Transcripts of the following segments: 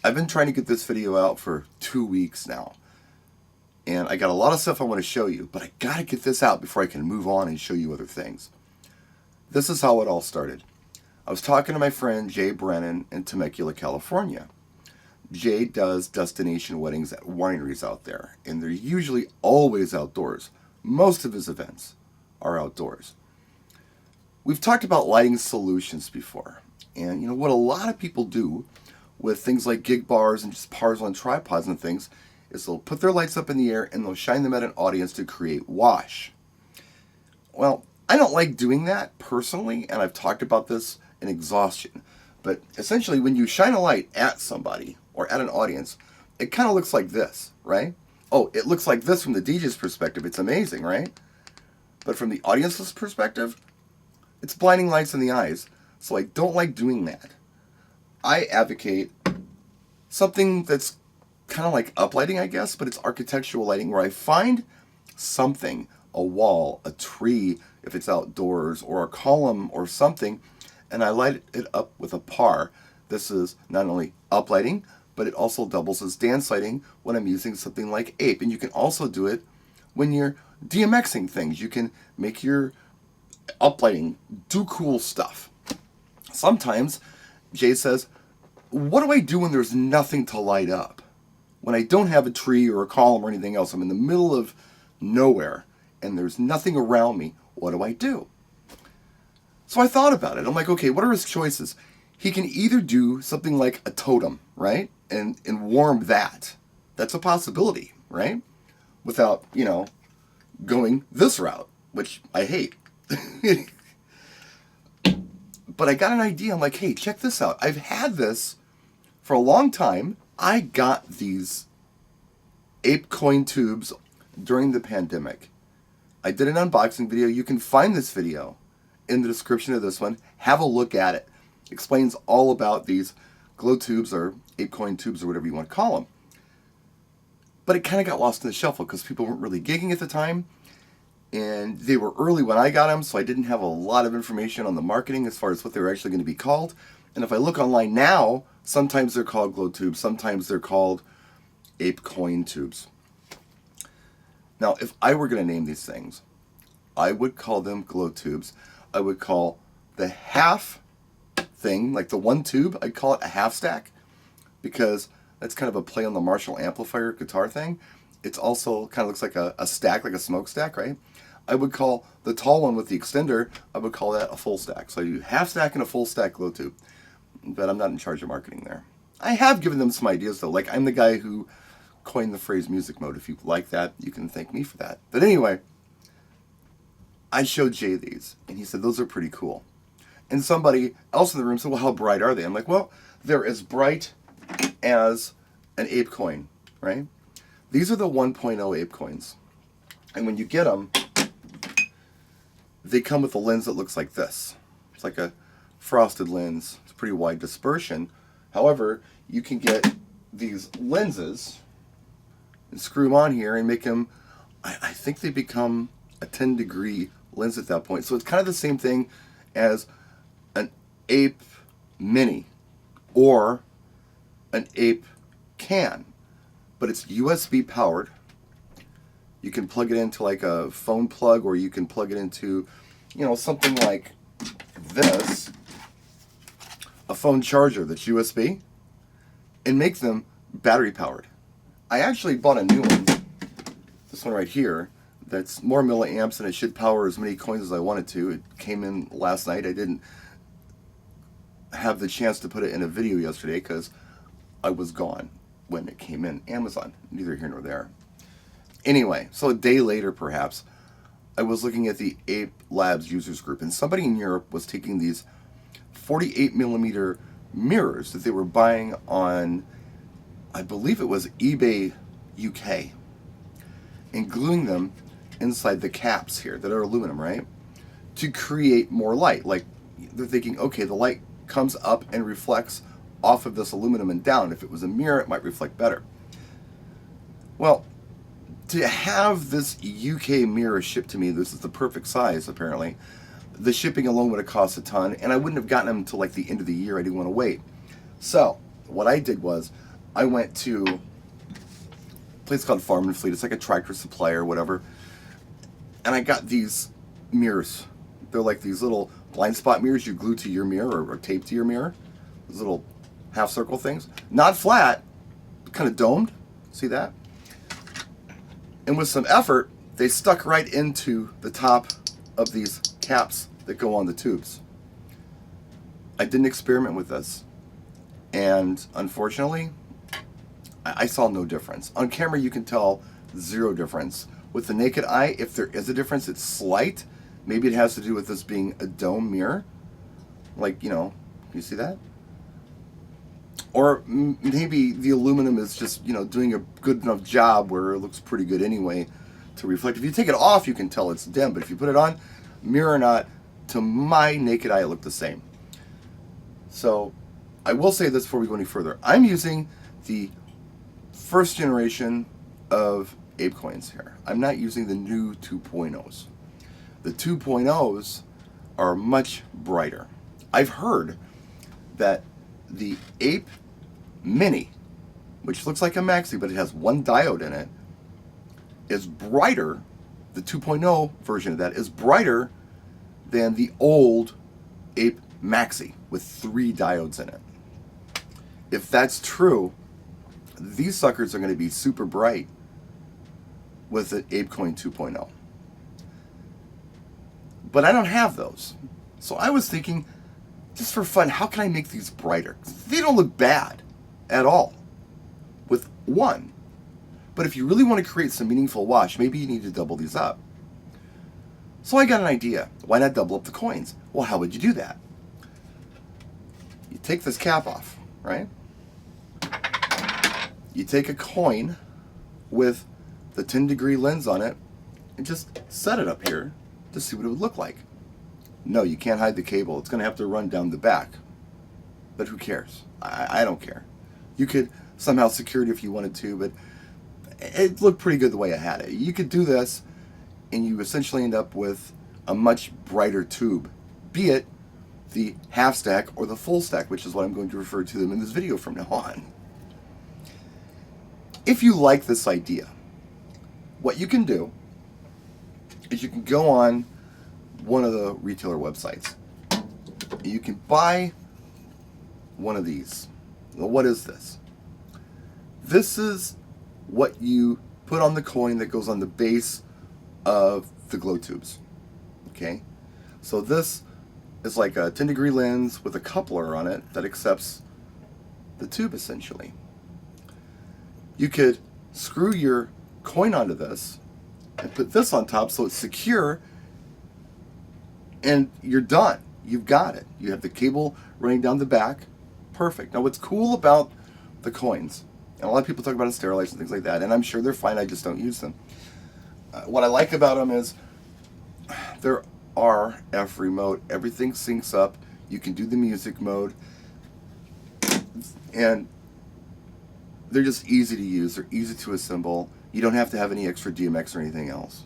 I've been trying to get this video out for 2 weeks now. And I got a lot of stuff I want to show you, but I gotta get this out before I can move on and show you other things. This is how it all started. I was talking to my friend Jay Brennan in Temecula, California. Jay does destination weddings at wineries out there, and they're usually always outdoors. Most of his events are outdoors. We've talked about lighting solutions before, and you know what a lot of people do with things like gig bars and just bars on tripods and things is they'll put their lights up in the air and they'll shine them at an audience to create wash. Well, I don't like doing that personally, and I've talked about this in exhaustion, but essentially when you shine a light at somebody or at an audience, it kind of looks like this, right? Oh, it looks like this from the DJ's perspective. It's amazing, right? But from the audience's perspective, it's blinding lights in the eyes, so I don't like doing that. I advocate something that's kind of like uplighting, I guess, but it's architectural lighting where I find something, a wall, a tree, if it's outdoors, or a column or something, and I light it up with a par. This is not only uplighting, but it also doubles as dance lighting when I'm using something like Ape. And you can also do it when you're DMXing things. You can make your uplighting do cool stuff. Sometimes Jay says, what do I do when there's nothing to light up? When I don't have a tree or a column or anything else, I'm in the middle of nowhere and there's nothing around me, what do I do? So I thought about it. I'm like, okay, what are his choices? He can either do something like a totem, right? And warm that. That's a possibility, right? Without, going this route, which I hate. But I got an idea. I'm like, hey, check this out. I've had this for a long time. I got these Ape coin tubes during the pandemic. I did an unboxing video. You can find this video in the description of this one. Have a look at it. Explains all about these glow tubes or Ape coin tubes or whatever you want to call them. But it kind of got lost in the shuffle because people weren't really gigging at the time. And they were early when I got them, so I didn't have a lot of information on the marketing as far as what they were actually going to be called. And if I look online now, sometimes they're called glow tubes, sometimes they're called Ape coin tubes. Now, if I were going to name these things, I would call them glow tubes. I would call the half thing, like the one tube, I'd call it a half stack, because that's kind of a play on the Marshall amplifier guitar thing. It's also kind of looks like a stack, like a smokestack, right? I would call the tall one with the extender, I would call that a full stack. So I do half stack and a full stack glow tube. But I'm not in charge of marketing there. I have given them some ideas though. Like I'm the guy who coined the phrase music mode. If you like that, you can thank me for that. But anyway, I showed Jay these and he said, those are pretty cool. And somebody else in the room said, well, how bright are they? I'm like, well, they're as bright as an Ape coin, right? These are the 1.0 Ape coins. And when you get them, they come with a lens that looks like this. It's like a frosted lens. It's pretty wide dispersion. However, you can get these lenses and screw them on here and make them, I think they become a 10-degree lens at that point. So it's kind of the same thing as an Ape Mini or an Ape Can, but it's USB powered. You can plug it into like a phone plug, or you can plug it into, something like this, a phone charger that's USB, and make them battery powered. I actually bought a new one, this one right here, that's more milliamps and it should power as many coins as I wanted to. It came in last night. I didn't have the chance to put it in a video yesterday because I was gone when it came in Amazon. Neither here nor there. Anyway, so a day later perhaps, I was looking at the Ape Labs users group, and somebody in Europe was taking these 48 millimeter mirrors that they were buying on, I believe it was eBay UK, and gluing them inside the caps here that are aluminum, right? To create more light. Like they're thinking, okay, the light comes up and reflects off of this aluminum and down. If it was a mirror, it might reflect better. Well, to have this UK mirror shipped to me, this is the perfect size apparently, the shipping alone would have cost a ton, and I wouldn't have gotten them until like the end of the year. I didn't want to wait. So what I did was I went to a place called Farm and Fleet. It's like a Tractor Supply or whatever. And I got these mirrors. They're like these little blind spot mirrors you glue to your mirror or tape to your mirror. Those little half circle things. Not flat, kind of domed. See that? And with some effort, they stuck right into the top of these caps that go on the tubes. I didn't experiment with this. And unfortunately, I saw no difference. On camera, you can tell zero difference. With the naked eye, if there is a difference, it's slight. Maybe it has to do with this being a dome mirror. Like, you know, you see that? Or maybe the aluminum is just, you know, doing a good enough job where it looks pretty good anyway to reflect. If you take it off, you can tell it's dim. But if you put it on, mirror or not, to my naked eye, it looked the same. So I will say this before we go any further. I'm using the first generation of Ape coins here. I'm not using the new 2.0s. The 2.0s are much brighter. I've heard that the Ape Mini, which looks like a Maxi, but it has one diode in it, is brighter. The 2.0 version of that is brighter than the old Ape Maxi with 3 diodes in it. If that's true, these suckers are going to be super bright with the ApeCoin 2.0. But I don't have those. So I was thinking, just for fun, how can I make these brighter? They don't look bad at all with one. But if you really want to create some meaningful wash, maybe you need to double these up. So I got an idea. Why not double up the coins? Well, how would you do that? You take this cap off, right? You take a coin with the 10-degree lens on it and just set it up here to see what it would look like. No, you can't hide the cable. It's going to have to run down the back. But who cares? I don't care. You could somehow secure it if you wanted to, but it looked pretty good the way I had it. You could do this, and you essentially end up with a much brighter tube, be it the half stack or the full stack, which is what I'm going to refer to them in this video from now on. If you like this idea, what you can do is you can go on one of the retailer websites. You can buy one of these. Well, what is this? This is what you put on the coin that goes on the base of the glow tubes. Okay? So this is like a 10-degree lens with a coupler on it that accepts the tube essentially. You could screw your coin onto this and put this on top so it's secure, and you're done. You've got it. You have the cable running down the back. Perfect. Now what's cool about the coins, and a lot of people talk about sterilized and things like that, and I'm sure they're fine, I just don't use them. What I like about them is they're RF remote. Everything syncs up. You can do the music mode, and they're just easy to use. They're easy to assemble. You don't have to have any extra DMX or anything else.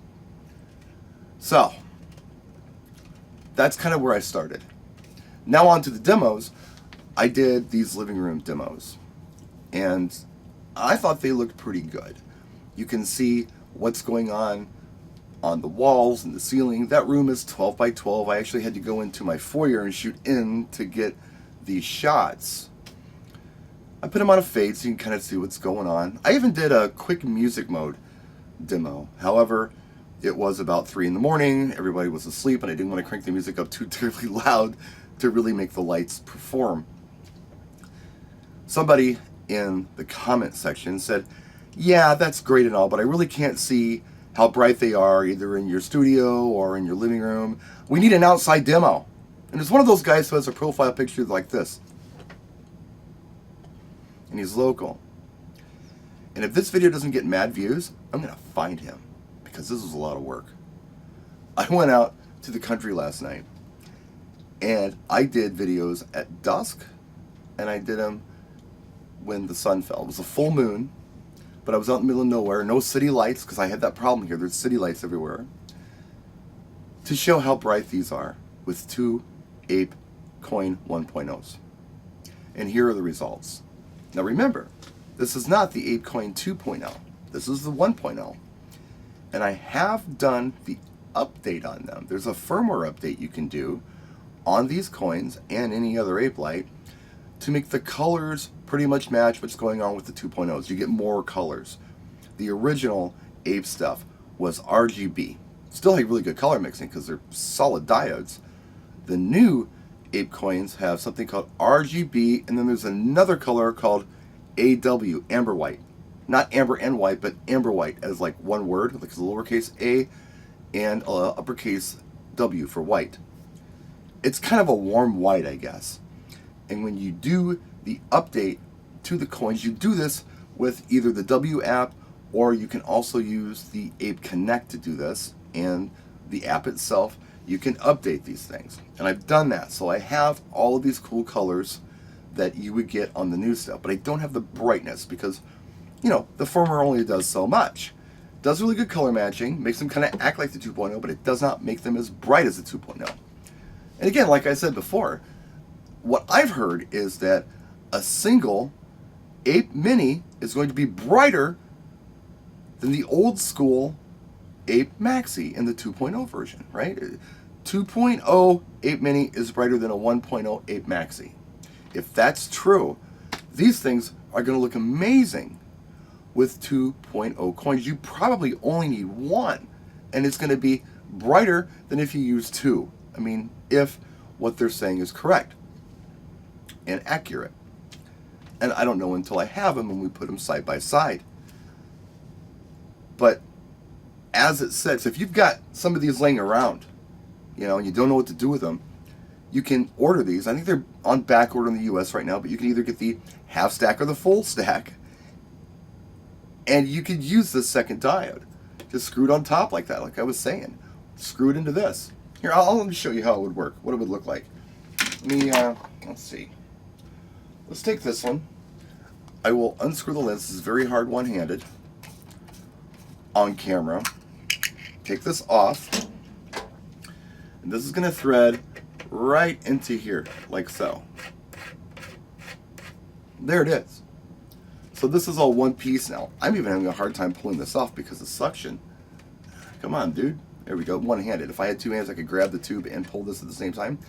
So that's kind of where I started. Now on to the demos. I did these living room demos, and I thought they looked pretty good. You can see what's going on the walls and the ceiling. That room is 12 by 12. I actually had to go into my foyer and shoot in to get these shots. I put them on a fade so you can kind of see what's going on. I even did a quick music mode demo. However, it was about 3 in the morning. Everybody was asleep, and I didn't want to crank the music up too terribly loud to really make the lights perform. Somebody in the comment section said, yeah, that's great and all, but I really can't see how bright they are either in your studio or in your living room. We need an outside demo. And there's one of those guys who has a profile picture like this. And he's local. And if this video doesn't get mad views, I'm going to find him, because this was a lot of work. I went out to the country last night, and I did videos at dusk, and I did them when the sun fell. It was a full moon, but I was out in the middle of nowhere, no city lights, because I had that problem here. There's city lights everywhere. To show how bright these are with 2 ApeCoin 1.0s. And here are the results. Now remember, This is not the ApeCoin 2.0. This is the 1.0. And I have done the update on them. There's a firmware update you can do on these coins and any other Ape Light to make the colors pretty much match what's going on with the 2.0s. You get more colors. The original Ape stuff was RGB. Still had really good color mixing because they're solid diodes. The new Ape coins have something called RGB, and then there's another color called AW, amber white. Not amber and white, but amber white as like one word, like it's a lowercase a and uppercase W for white. It's kind of a warm white, I guess. And when you do the update to the coins, you do this with either the W app, or you can also use the Ape Connect to do this, and the app itself, you can update these things. And I've done that, so I have all of these cool colors that you would get on the new stuff, but I don't have the brightness because, you know, the firmware only does so much. Does really good color matching, makes them kind of act like the 2.0, but it does not make them as bright as the 2.0. And again, like I said before, what I've heard is that a single Ape Mini is going to be brighter than the old school Ape Maxi in the 2.0 version, right? 2.0 Ape Mini is brighter than a 1.0 Ape Maxi. If that's true, these things are going to look amazing with 2.0 coins. You probably only need one, and it's going to be brighter than if you use two. I mean, if what they're saying is correct and accurate. And I don't know until I have them and we put them side by side. But as it says, if you've got some of these laying around, you know, and you don't know what to do with them, you can order these. I think they're on back order in the US right now, but you can either get the half stack or the full stack. And you could use the second diode. Just screw it on top like that, like I was saying. Screw it into this. Here, let me show you how it would work, what it would look like. Let me, let's see. Let's take this one. I will unscrew the lens. This is very hard one-handed on camera. Take this off. And this is going to thread right into here, like so. There it is. So this is all one piece now. I'm even having a hard time pulling this off because of suction. Come on, dude. There we go, one-handed. If I had two hands, I could grab the tube and pull this at the same time.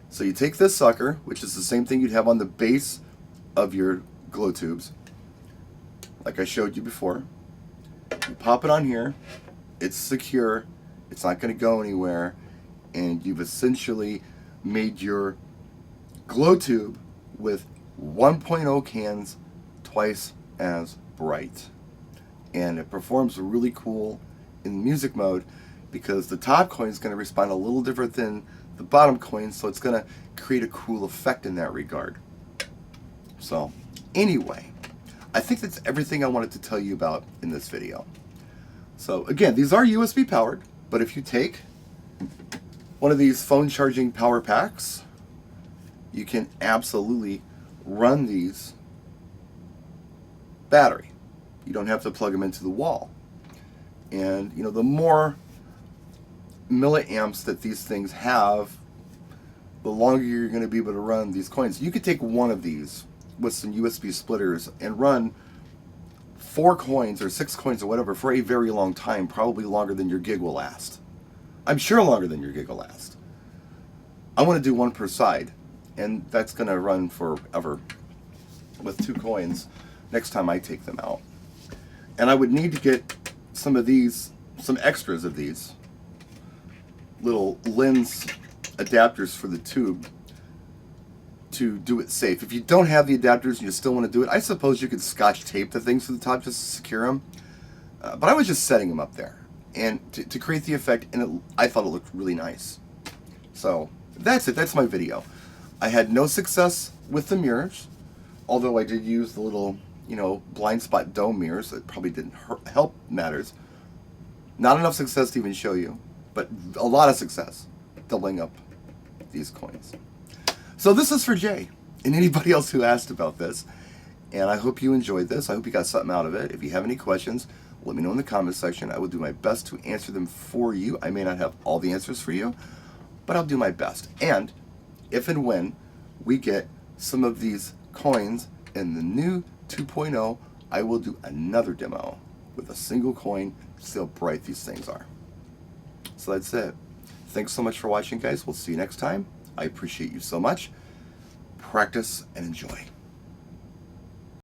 So you take this sucker, which is the same thing you'd have on the base of your glow tubes, like I showed you before. You pop it on here. It's secure. It's not going to go anywhere. And you've essentially made your glow tube with 1.0 cans twice as bright. And it performs really cool in music mode because the top coin is going to respond a little different than the bottom coin, so it's going to create a cool effect in that regard. So anyway, I think that's everything I wanted to tell you about in this video. So again, these are USB powered, but if you take one of these phone charging power packs, you can absolutely run these battery. You don't have to plug them into the wall. And you know, the more milliamps that these things have, the longer you're going to be able to run these coins. You could take one of these with some USB splitters and run 4 coins or 6 coins or whatever for a very long time, probably longer than your gig will last. I'm sure longer than your gig will last. I want to do one per side, and that's going to run forever with 2 coins next time I take them out. And I would need to get some of these, some extras of these little lens adapters for the tube to do it safe. If you don't have the adapters and you still want to do it, I suppose you could scotch tape the things to the top just to secure them. But I was just setting them up there and to create the effect, and I thought it looked really nice. So that's it. That's my video. I had no success with the mirrors, although I did use the little, you know, blind spot dome mirrors that probably didn't help matters. Not enough success to even show you, but a lot of success doubling up these coins. So this is for Jay and anybody else who asked about this, and I hope you enjoyed this. I hope you got something out of it. If you have any questions, let me know in the comment section. I will do my best to answer them for you. I may not have all the answers for you, but I'll do my best. And if and when we get some of these coins in the new 2.0, I will do another demo with a single coin, see how bright these things are. So that's it. Thanks so much for watching, guys. We'll see you next time. I appreciate you so much. Practice and enjoy.